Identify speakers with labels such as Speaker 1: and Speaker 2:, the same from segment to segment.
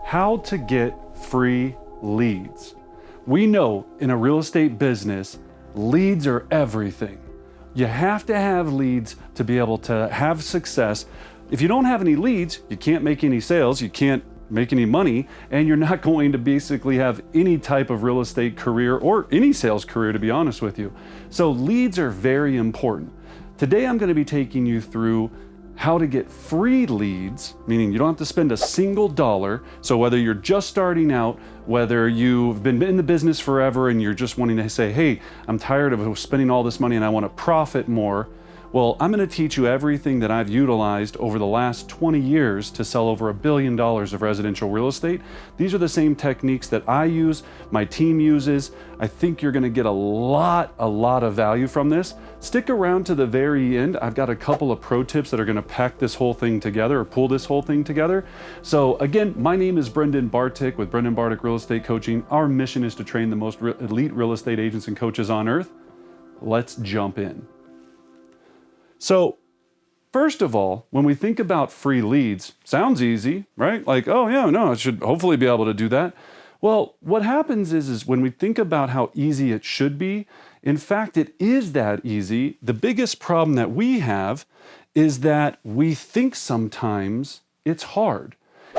Speaker 1: How to get free leads. We know in a real estate business, leads are everything. You have to have leads to be able to have success. If you don't have any leads, you can't make any sales, you can't make any money, and you're not going to basically have any type of real estate career or any sales career, to be honest with you. So leads are very important. Today I'm going to be taking you through how to get free leads, meaning you don't have to spend a single dollar. So whether you're just starting out, whether you've been in the business forever and you're just wanting to say, hey, I'm tired of spending all this money and I want to profit more. Well, I'm going to teach you everything that I've utilized over the last 20 years to sell over $1 billion of residential real estate. These are the same techniques that I use, my team uses. I think you're going to get a lot of value from this. Stick around to the very end. I've got a couple of pro tips that are going to pack this whole thing together or pull this whole thing together. So again, my name is Brendan Bartic with Brendan Bartic Real Estate Coaching. Our mission is to train the most elite real estate agents and coaches on earth. Let's jump in. So first of all, when we think about free leads, sounds easy, right? Like, oh yeah, no, I should hopefully be able to do that. Well, what happens is when we think about how easy it should be, in fact, it is that easy. The biggest problem that we have is that we think sometimes it's hard.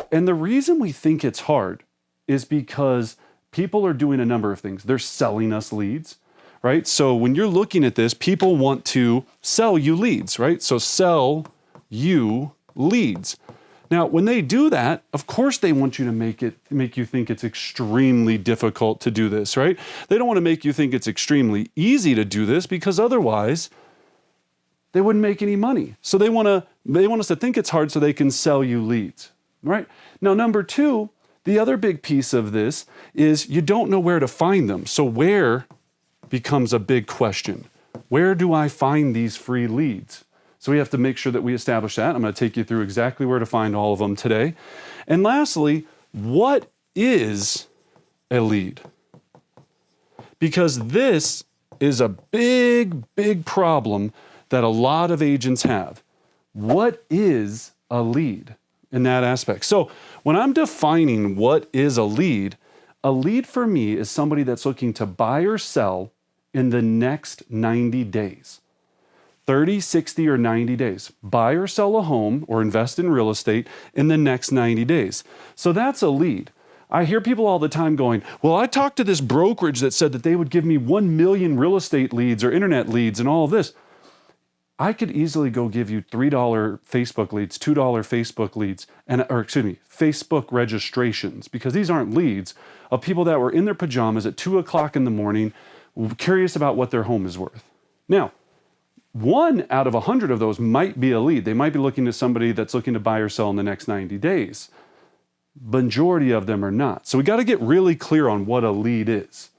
Speaker 1: And the reason we think it's hard is because people are doing a number of things. They're selling us leads. Right? So when you're looking at this, people want to sell you leads, right? So sell you leads. Now, when they do that, of course they want you to make you think it's extremely difficult to do this, right? They don't want to make you think it's extremely easy to do this because otherwise they wouldn't make any money. So they want us to think it's hard so they can sell you leads, right? Now, number two, the other big piece of this is you don't know where to find them. So where becomes a big question. Where do I find these free leads? So we have to make sure that we establish that. I'm going to take you through exactly where to find all of them today. And lastly, what is a lead? Because this is a big problem that a lot of agents have. What is a lead in that aspect? So when I'm defining what is a lead for me is somebody that's looking to buy or sell in the next 90 days. 30, 60, or 90 days. Buy or sell a home or invest in real estate in the next 90 days. So that's a lead. I hear people all the time going, well, I talked to this brokerage that said that they would give me 1 million real estate leads or internet leads and all of this. I could easily go give you $3 Facebook leads, $2 Facebook leads, Facebook registrations, because these aren't leads of people that were in their pajamas at 2 o'clock in the morning, curious about what their home is worth. Now, 1 out of 100 of those might be a lead. They might be looking to somebody that's looking to buy or sell in the next 90 days. Majority of them are not. So we got to get really clear on what a lead is.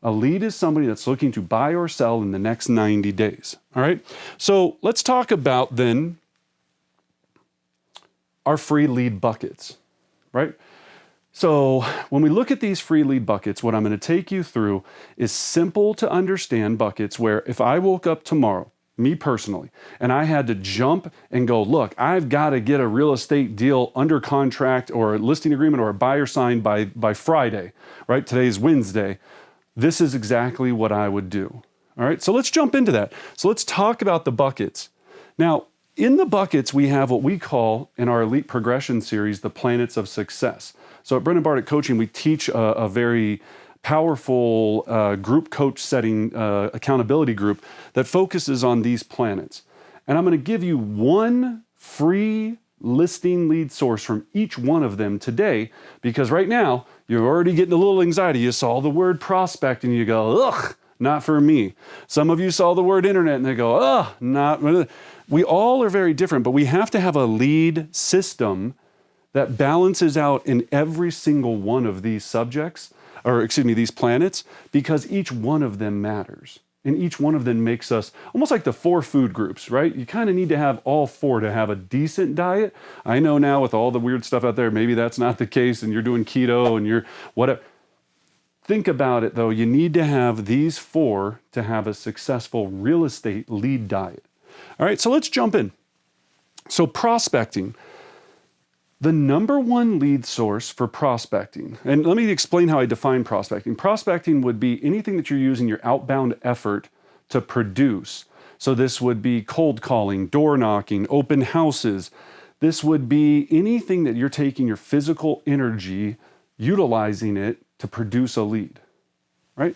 Speaker 1: A lead is somebody that's looking to buy or sell in the next 90 days. All right. So let's talk about then our free lead buckets, right? So when we look at these free lead buckets, what I'm going to take you through is simple to understand buckets where if I woke up tomorrow, me personally, and I had to jump and go, look, I've got to get a real estate deal under contract or a listing agreement or a buyer signed by Friday, right? Today's Wednesday. This is exactly what I would do. All right, so let's jump into that. So let's talk about the buckets. Now, in the buckets, we have what we call in our Elite Progression series, the planets of success. So at Brendan Bartic Coaching, we teach a very powerful group coach setting accountability group that focuses on these planets. And I'm going to give you one free listing lead source from each one of them today, because right now you're already getting a little anxiety. You saw the word prospect and you go, ugh, not for me. Some of you saw the word internet and they go, ugh, not. We all are very different, but we have to have a lead system that balances out in every single one of these these planets, because each one of them matters. And each one of them makes us almost like the 4 food groups, right? You kind of need to have all 4 to have a decent diet. I know now with all the weird stuff out there, maybe that's not the case and you're doing keto and you're whatever. Think about it though, you need to have these 4 to have a successful real estate lead diet. All right, so let's jump in. So prospecting. The number one lead source for prospecting, and let me explain how I define prospecting. Prospecting would be anything that you're using your outbound effort to produce. So this would be cold calling, door knocking, open houses. This would be anything that you're taking your physical energy, utilizing it to produce a lead, right?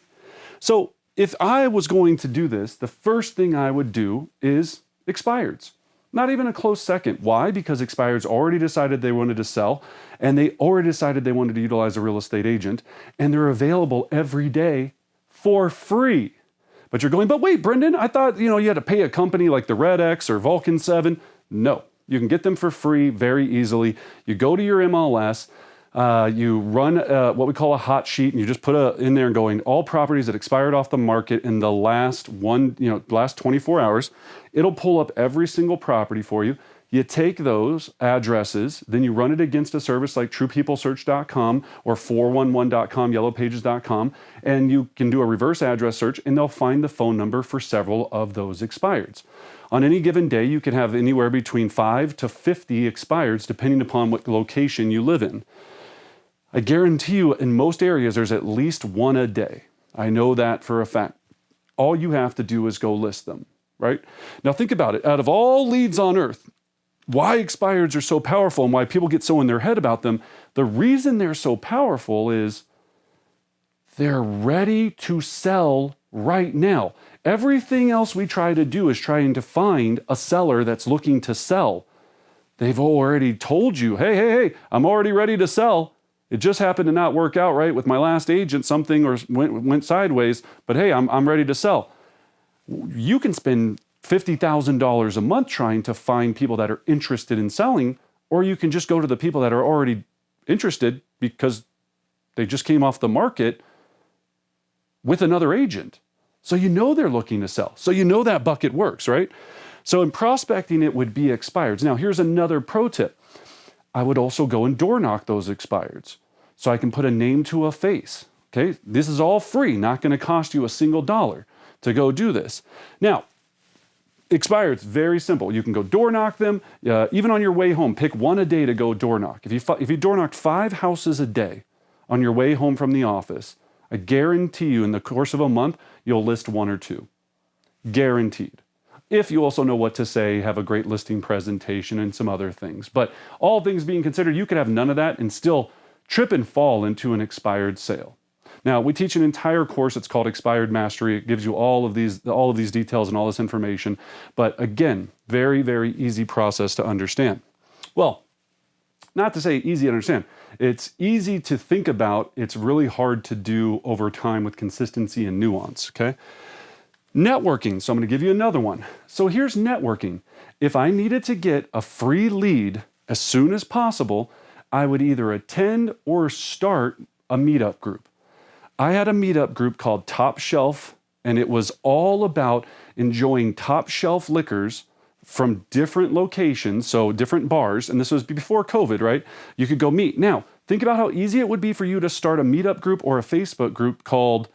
Speaker 1: So if I was going to do this, the first thing I would do is expireds. Not even a close second. Why? Because expireds already decided they wanted to sell, and they already decided they wanted to utilize a real estate agent, and they're available every day for free. But you're going, but wait, Brendan, I thought you had to pay a company like the Red X or Vulcan 7. No, you can get them for free very easily. You go to your MLS, you run what we call a hot sheet, and you just put in there and going all properties that expired off the market in the last 24 hours. It'll pull up every single property for you. You take those addresses, then you run it against a service like TruePeopleSearch.com or 411.com, YellowPages.com, and you can do a reverse address search, and they'll find the phone number for several of those expireds. On any given day, you can have anywhere between 5 to 50 expireds, depending upon what location you live in. I guarantee you, in most areas, there's at least one a day. I know that for a fact. All you have to do is go list them, right? Now think about it. Out of all leads on earth, why expireds are so powerful and why people get so in their head about them, the reason they're so powerful is they're ready to sell right now. Everything else we try to do is trying to find a seller that's looking to sell. They've already told you, hey, I'm already ready to sell. It just happened to not work out right with my last agent, something or went sideways, but hey, I'm ready to sell. You can spend $50,000 a month trying to find people that are interested in selling, or you can just go to the people that are already interested because they just came off the market with another agent. So you know they're looking to sell. So you know that bucket works, right? So in prospecting, it would be expireds. Now, here's another pro tip. I would also go and door knock those expireds so I can put a name to a face. Okay, this is all free, not going to cost you a single dollar to go do this. Now, expireds, very simple. You can go door knock them. Even on your way home, pick one a day to go door knock. If you door knocked 5 houses a day on your way home from the office, I guarantee you in the course of a month, you'll list 1 or 2. Guaranteed. If you also know what to say, have a great listing presentation and some other things. But all things being considered, you could have none of that and still trip and fall into an expired sale. Now, we teach an entire course. It's called Expired Mastery. It gives you all of these details and all this information. But again, very, very easy process to understand. Well, not to say easy to understand. It's easy to think about. It's really hard to do over time with consistency and nuance, okay? Networking. So I'm going to give you another one. So here's networking. If I needed to get a free lead as soon as possible, I would either attend or start a meetup group. I had a meetup group called Top Shelf, and it was all about enjoying top shelf liquors from different locations, so different bars, and this was before COVID, right? You could go meet. Now, think about how easy it would be for you to start a meetup group or a Facebook group called,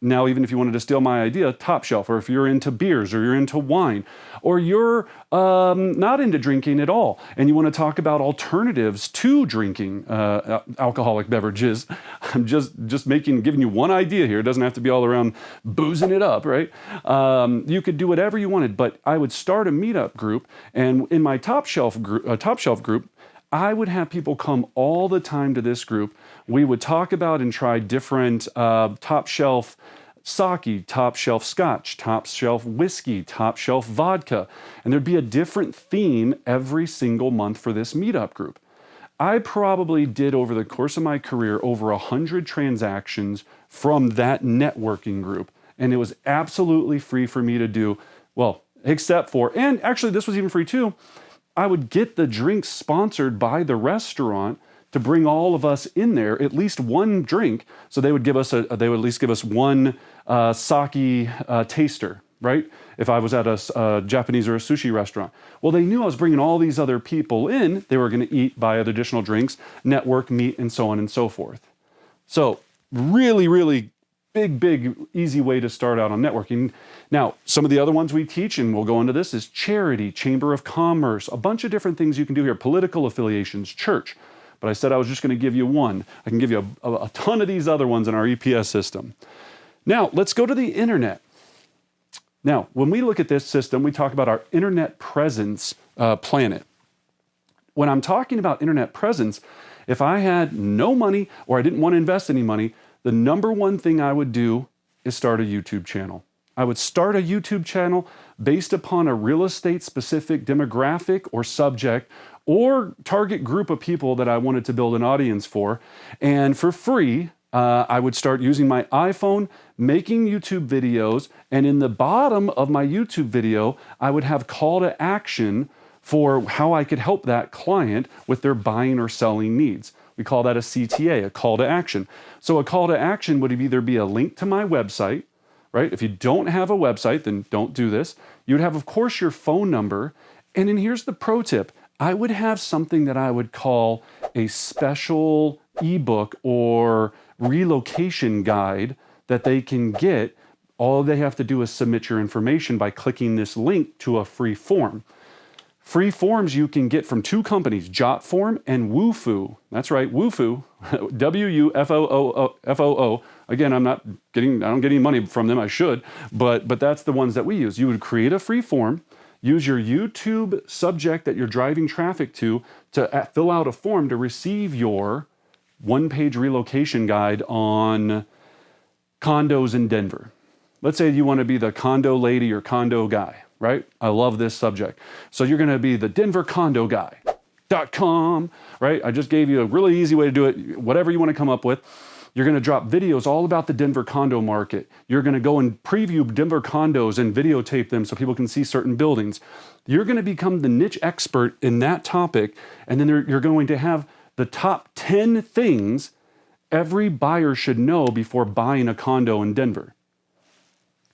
Speaker 1: now even if you wanted to steal my idea, Top Shelf, or if you're into beers or you're into wine, or you're not into drinking at all, and you want to talk about alternatives to drinking alcoholic beverages. I'm just giving you one idea here. It doesn't have to be all around boozing it up, right? You could do whatever you wanted, but I would start a meetup group, and in my Top Shelf group, I would have people come all the time to this group. We would talk about and try different top shelf sake, top shelf scotch, top shelf whiskey, top shelf vodka. And there'd be a different theme every single month for this meetup group. I probably did over the course of my career over 100 transactions from that networking group. And it was absolutely free for me to do, well, except for, and actually this was even free too, I would get the drinks sponsored by the restaurant to bring all of us in there, at least one drink. So they would at least give us one sake taster, right? If I was at a Japanese or a sushi restaurant. Well, they knew I was bringing all these other people in. They were going to eat, buy other additional drinks, network, meet, and so on and so forth. So really, really big, easy way to start out on networking. Now, some of the other ones we teach, and we'll go into this, is charity, chamber of commerce, a bunch of different things you can do here, political affiliations, church. But I said I was just going to give you one. I can give you a ton of these other ones in our EPS system. Now, let's go to the internet. Now, when we look at this system, we talk about our internet presence planet. When I'm talking about internet presence, if I had no money or I didn't want to invest any money, the number one thing I would do is start a YouTube channel. I would start a YouTube channel based upon a real estate specific demographic or subject or target group of people that I wanted to build an audience for. And for free, I would start using my iPhone, making YouTube videos, and in the bottom of my YouTube video, I would have call to action for how I could help that client with their buying or selling needs. We call that a CTA, a call to action. So a call to action would either be a link to my website, right? If you don't have a website, then don't do this. You would have, of course, your phone number. And then here's the pro tip. I would have something that I would call a special ebook or relocation guide that they can get. All they have to do is submit your information by clicking this link to a free form. Free forms you can get from two companies, JotForm and Woofoo. That's right, Woofoo, W-U-F-O-O. Again, I don't get any money from them, I should, but that's the ones that we use. You would create a free form, use your YouTube subject that you're driving traffic to fill out a form to receive your one-page relocation guide on condos in Denver. Let's say you want to be the condo lady or condo guy, right? I love this subject. So you're going to be the Denver condo guy.com, right? I just gave you a really easy way to do it. Whatever you want to come up with. You're going to drop videos all about the Denver condo market. You're going to go and preview Denver condos and videotape them so people can see certain buildings. You're going to become the niche expert in that topic. And then you're going to have the top 10 things every buyer should know before buying a condo in Denver.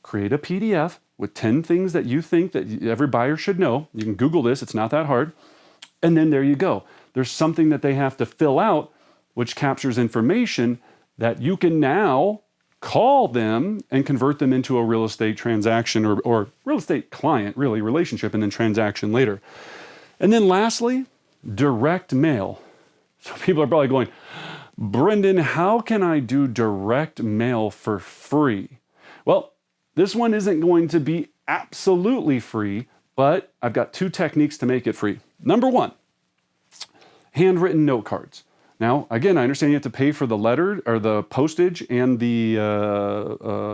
Speaker 1: Create a PDF with 10 things that you think that every buyer should know. You can Google this, it's not that hard. And then there you go. There's something that they have to fill out, which captures information that you can now call them and convert them into a real estate transaction or real estate client, really, relationship, and then transaction later. And then lastly, direct mail. So people are probably going, Brendan, how can I do direct mail for free? Well, this one isn't going to be absolutely free, but I've got two techniques to make it free. Number one, handwritten note cards. Now, again, I understand you have to pay for the letter or the postage and the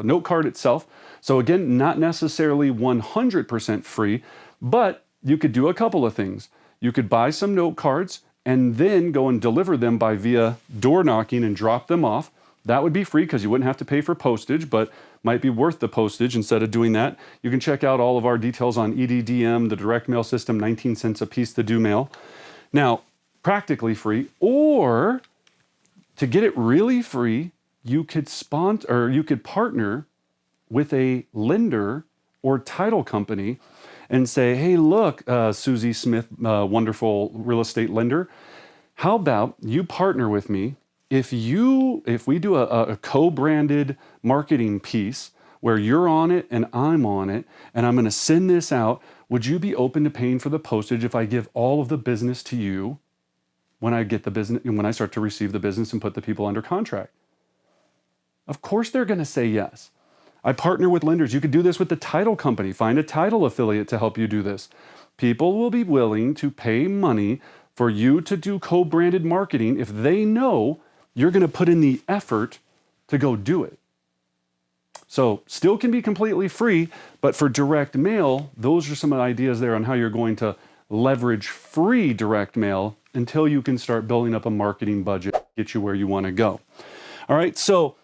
Speaker 1: note card itself. So again, not necessarily 100% free, but you could do a couple of things. You could buy some note cards and then go and deliver them by via door knocking and drop them off. That would be free because you wouldn't have to pay for postage, but might be worth the postage instead of doing that. You can check out all of our details on EDDM, the direct mail system, 19 cents a piece to do mail. Now, practically free, or to get it really free, you could sponsor or you could partner with a lender or title company and say, hey, look, Susie Smith, wonderful real estate lender, how about you partner with me? If we do a co-branded marketing piece where you're on it and I'm on it, and I'm going to send this out, would you be open to paying for the postage if I give all of the business to you when I get the business and when I start to receive the business and put the people under contract? Of course they're going to say yes. I partner with lenders. You could do this with the title company. Find a title affiliate to help you do this. People will be willing to pay money for you to do co-branded marketing if they know you're going to put in the effort to go do it. So still can be completely free, but for direct mail, those are some ideas there on how you're going to leverage free direct mail until you can start building up a marketing budget, get you where you want to go. All right, so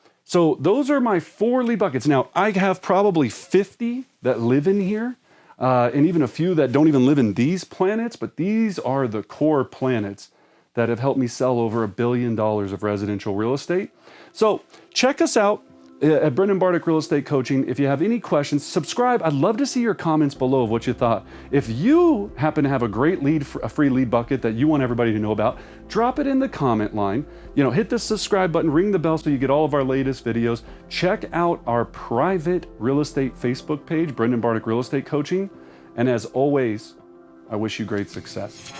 Speaker 1: those are my 4 lead buckets. Now, I have probably 50 that live in here, and even a few that don't even live in these planets, but these are the core planets that have helped me sell over $1 billion of residential real estate. So check us out. at Brendan Bartic Real Estate Coaching. If you have any questions, subscribe. I'd love to see your comments below of what you thought. If you happen to have a great lead, a free lead bucket that you want everybody to know about, drop it in the comment line. Hit the subscribe button, ring the bell so you get all of our latest videos. Check out our private real estate Facebook page, Brendan Bartic Real Estate Coaching. And as always, I wish you great success.